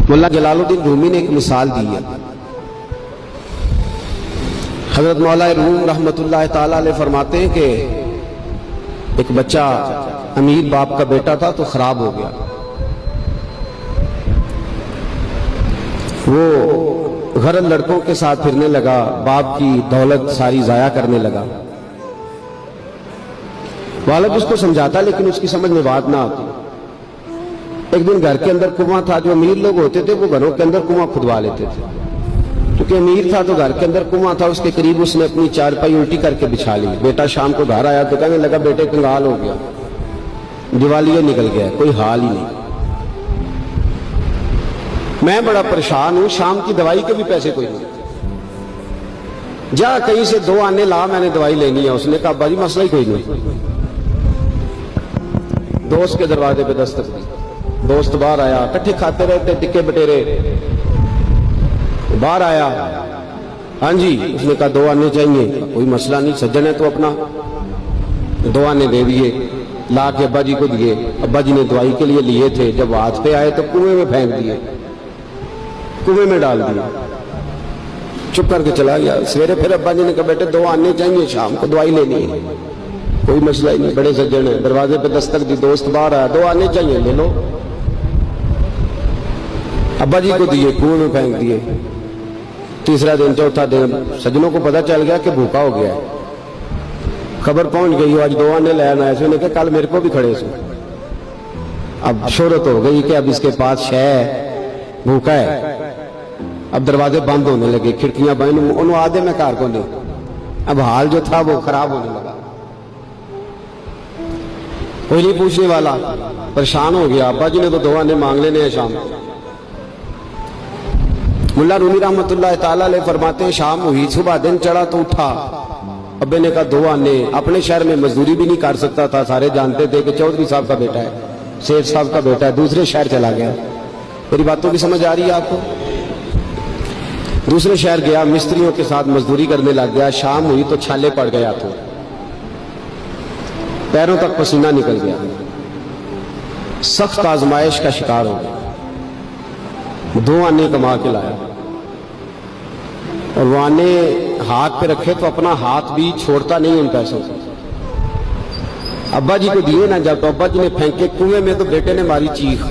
مولا جلال الدین رومی نے ایک مثال دی ہے. حضرت مولا روم رحمت اللہ تعالی علیہ فرماتے ہیں کہ ایک بچہ امیر باپ کا بیٹا تھا تو خراب ہو گیا. وہ غرض لڑکوں کے ساتھ پھرنے لگا، باپ کی دولت ساری ضائع کرنے لگا. والد اس کو سمجھاتا لیکن اس کی سمجھ میں بات نہ آتی. ایک دن گھر کے اندر کنواں تھا. جو امیر لوگ ہوتے تھے وہ گھروں کے اندر کنواں کھدوا لیتے تھے. کیونکہ امیر تھا تو گھر کے اندر کنواں تھا، اس کے قریب اس نے اپنی چارپائی الٹی کر کے بچھا لی. بیٹا شام کو گھر آیا تو کہنے لگا بیٹے کنگال ہو گیا، دیوالیہ نکل گیا، کوئی حال ہی نہیں، میں بڑا پریشان ہوں، شام کی دوائی کے بھی پیسے کوئی نہیں، جا کہیں سے 2 آنے لا، میں نے دوائی لینی ہے. اس نے کہا ابا جی مسئلہ ہی کوئی نہیں. دوست کے دروازے پہ دستک دی. دوست باہر آیا، کٹھے کھاتے رہتے ٹکے بٹیرے. باہر آیا، ہاں جی. اس نے کہا 2 آنے چاہیے. کوئی مسئلہ نہیں، سجن ہے تو اپنا. 2 آنے دے دیے، لا کے ابا جی کو دیے. ابا جی نے دوائی کے لیے لیے تھے، جب ہاتھ پہ آئے تو کنویں میں پھینک دیے، کنویں میں ڈال دیا. چپ کر کے چلا گیا. سویرے پھر ابا جی نے کہا بیٹے 2 آنے چاہیے، شام کو دوائی لینی ہے. کوئی مسئلہ ہی نہیں، بڑے سجن ہیں. دروازے پہ دستک دی، دوست باہر آیا، 2 آنے چاہیے، لے لو. ابا جی کو دیے، کنویں میں پھینک دیے. تیسرا دن، چوتھا دن، سجنوں کو پتا چل گیا کہ بھوکا ہو گیا ہے. خبر پہنچ گئی آج 2 آنے لے آنا ہے. نے کہا کل میرے کو بھی کھڑے سو. اب شہرت ہو گئی کہ اب اس کے پاس شے ہے، بھوکا ہے. اب دروازے بند ہونے لگے، کھڑکیاں بند. انہوں آدھے میں کار کو نہیں. اب حال جو تھا وہ خراب ہونے لگا. کوئی نہیں پوچھنے والا، پریشان ہو گیا. ابا جی نے تو 2 آنے مانگ لینے ہیں شام. ملا رومی رحمت اللہ تعالیٰ علیہ فرماتے ہیں شام ہوئی، صبح دن چڑھا تو اٹھا. ابے نے کہا 2 آنے. اپنے شہر میں مزدوری بھی نہیں کر سکتا تھا، سارے جانتے تھے کہ چودھری صاحب کا بیٹا ہے، سیٹھ صاحب کا بیٹا ہے. دوسرے شہر چلا گیا. میری باتوں کی سمجھ آ رہی ہے آپ کو؟ دوسرے شہر گیا، مستریوں کے ساتھ مزدوری کرنے لگ گیا. شام ہوئی تو چھالے پڑ گیا تھا، پیروں تک پسینہ نکل گیا. سخت آزمائش کا شکار ہو گیا. 2 آنے کما کے لایا اور وہ آنے ہاتھ پہ رکھے تو اپنا ہاتھ بھی چھوڑتا نہیں ان پیسوں سے. ابا جی کو دیے نا، جب تو ابا جی نے پھینکے کنویں میں تو بیٹے نے ماری چیخ.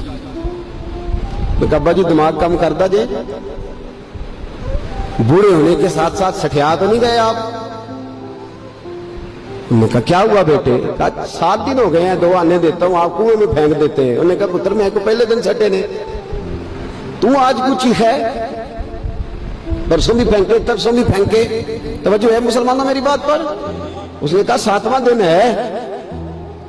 ابا جی دماغ کم کر دا جے، بوڑھے ہونے کے ساتھ ساتھ سٹھیا تو نہیں گئے آپ؟ انہوں نے کہا کیا ہوا بیٹے؟ کہا 7 دن ہو گئے ہیں، 2 آنے دیتا ہوں آپ کنویں میں پھینک دیتے ہیں. انہوں نے کہا پتر میں کو پہلے دن سٹے نے، تو آج کچھ ہی ہے، پرسوں بھی پھینکے ترسوں بھی پھینکے. توجہ ہے مسلمانوں میری بات پر؟ اس نے کہا 7واں دن ہے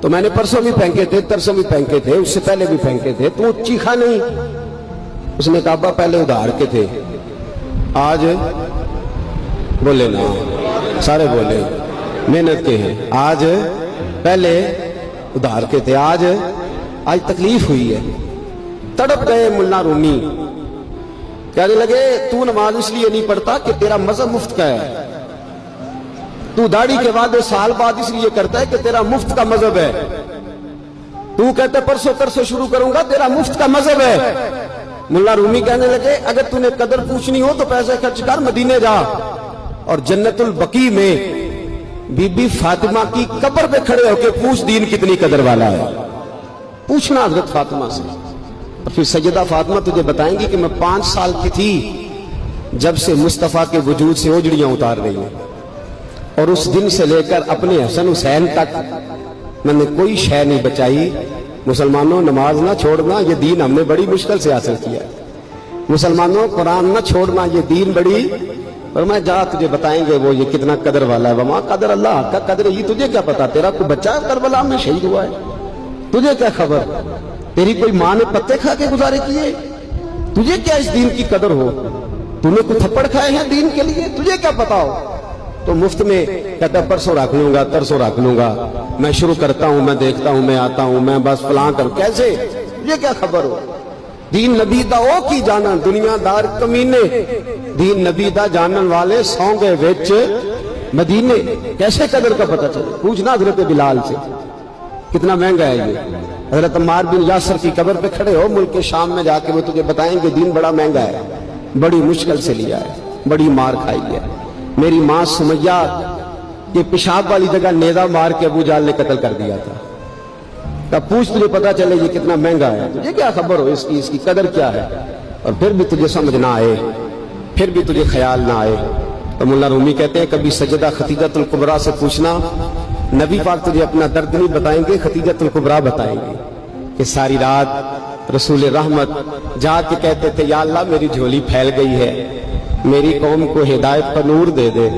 تو میں نے پرسوں بھی پھینکے تھے، ترسوں بھی پھینکے تھے، اس سے پہلے بھی پھینکے تھے، تو چیخا نہیں. اس نے کہا ابا پہلے ادھار کے تھے، آج بولے نا، سارے بولے محنت کے ہیں. آج پہلے ادھار کے تھے، آج تکلیف ہوئی ہے. تڑپ گئے ملا رومی. کہنے لگے تو نماز اس لیے نہیں پڑھتا کہ تیرا مذہب مفت کا ہے، تو داڑھی کے وعدے سال بعد اس لیے کرتا ہے کہ تیرا مفت کا مذہب ہے، تو کہتے پرسوں ترسوں شروع کروں گا، تیرا مفت کا مذہب ہے. ملا رومی کہنے لگے اگر تو نے قدر پوچھنی ہو تو پیسے خرچ کر مدینے جا اور جنت البقیع میں بی بی فاطمہ کی قبر پہ کھڑے ہو کے پوچھ دین کتنی قدر والا ہے. پوچھنا حضرت فاطمہ سے. اور پھر سیدہ فاطمہ تجھے بتائیں گی کہ میں 5 سال کی تھی جب سے مصطفیٰ کے وجود سے اوجڑیاں اتار رہی ہیں، اور اس دن سے لے کر اپنے حسن حسین تک میں نے کوئی شے نہیں بچائی. مسلمانوں نماز نہ چھوڑنا، یہ دین ہم نے بڑی مشکل سے حاصل کیا. مسلمانوں قرآن نہ چھوڑنا، یہ دین بڑی. اور میں جا تجھے بتائیں گے وہ یہ کتنا قدر والا ہے. وما قدر اللہ کا قدر ہی، تجھے کیا پتا؟ تیرا کوئی بچہ کربلا میں شہید ہوا ہے، تجھے کیا خبر؟ تیری کوئی ماں نے پتے کھا کے گزارے کیے، تجھے کیا اس دین کی قدر ہو؟ تو نے کوئی تھپڑ کھائے ہیں دین کے لیے، تجھے کیا پتا ہو؟ تو مفت میں کہتا پرسوں رکھ لوں گا، ترسوں رکھ لوں گا، میں شروع کرتا ہوں، میں دیکھتا ہوں، میں آتا ہوں، میں بس فلاں کروں. کیسے؟ تجھے کیا خبر ہو؟ دین نبی دا او کی جانا، دنیا دار کمینے دین نبی دا جانن والے سو گئے وچ مدینے. کیسے قدر کا پتہ چلے؟ پوچھنا حضرت بلال سے کتنا مہنگا ہے یہ. حضرت عمار بن یاسر کی قبر پہ کھڑے ہو ملک کے شام میں جا کے، وہ تجھے بتائیں گے دین بڑا مہنگا ہے، بڑی مشکل سے لیا ہے، بڑی مار کھائی ہے۔ میری ماں سمیہ یہ پیشاب والی جگہ نیزہ مار کے ابو جہل نے قتل کر دیا تھا۔ تب پوچھ تجھے پتا چلے یہ کتنا مہنگا ہے، تجھے کیا خبر ہو اس کی قدر کیا ہے، اور پھر بھی تجھے سمجھ نہ آئے، پھر بھی تجھے خیال نہ آئے۔ تو مولا رومی کہتے ہیں کبھی سجدہ ختیجۃ الکبریٰ سے پوچھنا، نبی پاک تجھے اپنا درد نہیں بتائیں گے، ختیجۃ الکبریٰ بتائیں گے کہ ساری رات رسول رحمت جا کے کہتے تھے یا اللہ میری جھولی پھیل گئی ہے، میری قوم کو ہدایت کا نور دے دے۔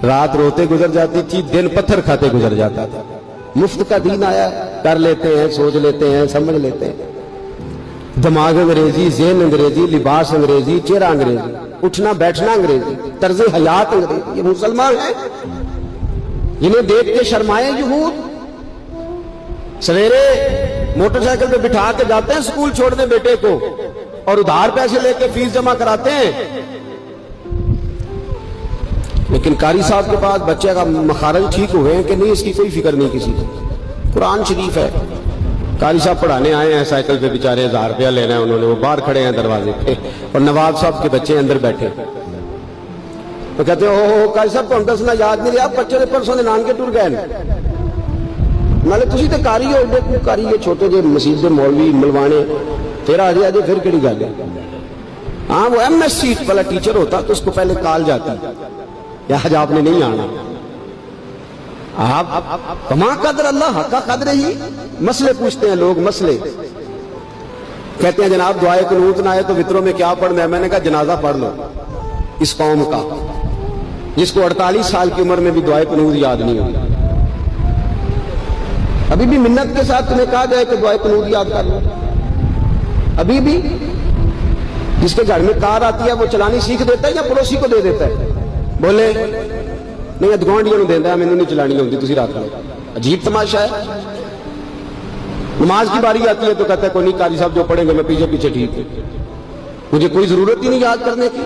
رات روتے گزر جاتی تھی، دن پتھر کھاتے گزر جاتا تھا۔ مفت کا دین آیا، کر لیتے ہیں، سوچ لیتے ہیں، سمجھ لیتے ہیں، دماغ انگریزی، ذہن انگریزی، لباس انگریزی، چہرہ انگریزی، اٹھنا بیٹھنا انگریزی، طرز حیات انگریزی۔ یہ مسلمان ہیں جنہیں دیکھ کے شرمائے یہود، سویرے موٹر سائیکل پہ بٹھا کے جاتے ہیں اسکول چھوڑنے بیٹے کو، اور ادھار پیسے لے کے فیس جمع کراتے ہیں۔ لیکن قاری صاحب کے پاس بچے کا مخارج ٹھیک ہوئے ہیں کہ نہیں، اس کی کوئی فکر نہیں کسی کو۔ قرآن شریف ہے، قاری صاحب پڑھانے آئے ہیں سائیکل پہ، بیچارے 1000 روپیہ لینا ہے انہوں نے، وہ باہر کھڑے ہیں دروازے پہ، اور نواب صاحب کے بچے اندر بیٹھے۔ تو کہتے ہیں او قاری صاحب کو دسنا یاد نہیں رہا، بچے نے پرسوں نان کے ٹر گئے نالے تسی تے کاری ہو، ایڈے کاری ہے چھوٹے جے مسجد دے مولوی ملوانے، پھر آ جائے پھر کہڑی گل ہے۔ ہاں وہ ایم ایس سی والا ٹیچر ہوتا تو اس کو پہلے کال جاتی یا آج آپ نے نہیں آنا، آپ کما قدر اللہ حق کا قدر ہی۔ مسئلے پوچھتے ہیں لوگ، مسئلے کہتے ہیں جناب دعائے قنوت نہ آئے تو وطروں میں کیا پڑھنا ہے؟ میں نے کہا جنازہ پڑھ لو اس قوم کا جس کو 48 سال کی عمر میں بھی دعائے قنوت یاد نہیں ہوئی۔ ابھی بھی منت کے ساتھ تمہیں کہا جائے کہ دعائے قنوت یاد کر لو، ابھی بھی جس کے گھر میں کار آتی ہے وہ چلانی سیکھ دیتا ہے یا پڑوسی کو دے دیتا ہے؟ بولے نہیں ادگوانڈیوں نے دینا ہے، میں نہیں چلانی ہوتی تسی رات میں۔ عجیب تماشا ہے۔ نماز کی باری آتی ہے تو کہتا ہے کوئی نہیں قاری صاحب جو پڑھیں گے میں پیچھے پیچھے ٹھیک ہے، مجھے کوئی ضرورت ہی نہیں یاد کرنے کی۔